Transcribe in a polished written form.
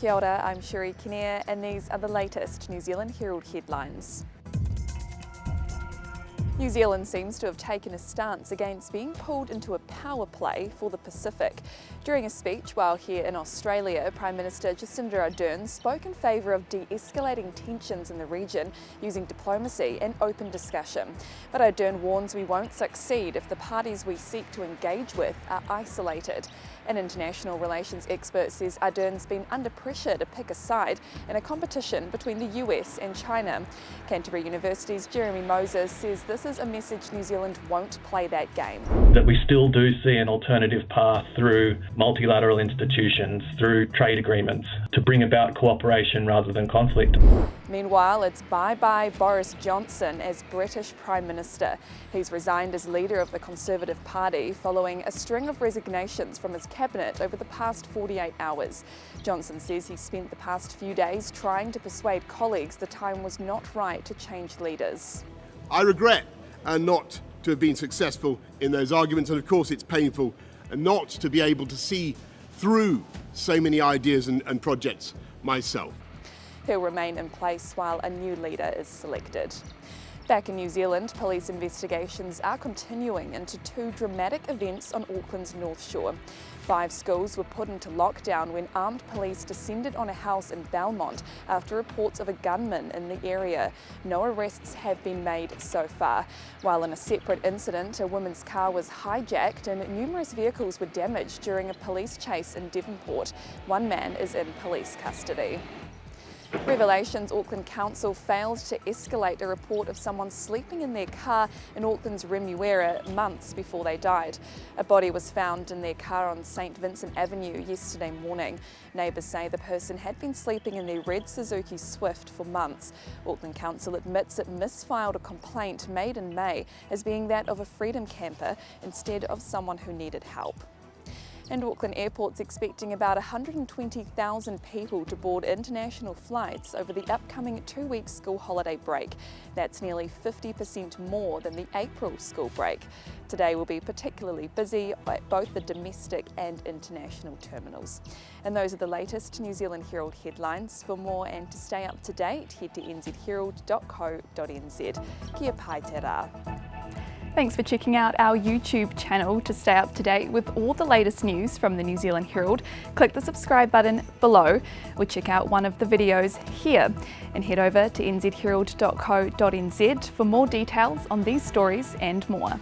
Kia ora, I'm Sherry Kinnear and these are the latest New Zealand Herald headlines. New Zealand seems to have taken a stance against being pulled into a power play for the Pacific. During a speech while here in Australia, Prime Minister Jacinda Ardern spoke in favour of de-escalating tensions in the region using diplomacy and open discussion. But Ardern warns we won't succeed if the parties we seek to engage with are isolated. An international relations expert says Ardern's been under pressure to pick a side in a competition between the US and China. Canterbury University's Jeremy Moses says this is a message New Zealand won't play that game. That we still do see an alternative path through multilateral institutions, through trade agreements, to bring about cooperation rather than conflict. Meanwhile, it's bye-bye Boris Johnson as British Prime Minister. He's resigned as leader of the Conservative Party following a string of resignations from his cabinet over the past 48 hours. Johnson says he spent the past few days trying to persuade colleagues the time was not right to change leaders. I regret not to have been successful in those arguments, and of course it's painful not to be able to see through so many ideas and projects myself. He'll remain in place while a new leader is selected. Back in New Zealand, police investigations are continuing into two dramatic events on Auckland's North Shore. 5 schools were put into lockdown when armed police descended on a house in Belmont after reports of a gunman in the area. No arrests have been made so far. While in a separate incident, a woman's car was hijacked and numerous vehicles were damaged during a police chase in Devonport. One man is in police custody. Revelations Auckland Council failed to escalate a report of someone sleeping in their car in Auckland's Remuera months before they died. A body was found in their car on St Vincent Avenue yesterday morning. Neighbours say the person had been sleeping in their red Suzuki Swift for months. Auckland Council admits it misfiled a complaint made in May as being that of a freedom camper instead of someone who needed help. And Auckland Airport's expecting about 120,000 people to board international flights over the upcoming 2-week school holiday break. That's nearly 50% more than the April school break. Today will be particularly busy at both the domestic and international terminals. And those are the latest New Zealand Herald headlines. For more and to stay up to date, head to nzherald.co.nz. Kia pai te rā. Thanks for checking out our YouTube channel to stay up to date with all the latest news from the New Zealand Herald. Click the subscribe button below or check out one of the videos here and head over to nzherald.co.nz for more details on these stories and more.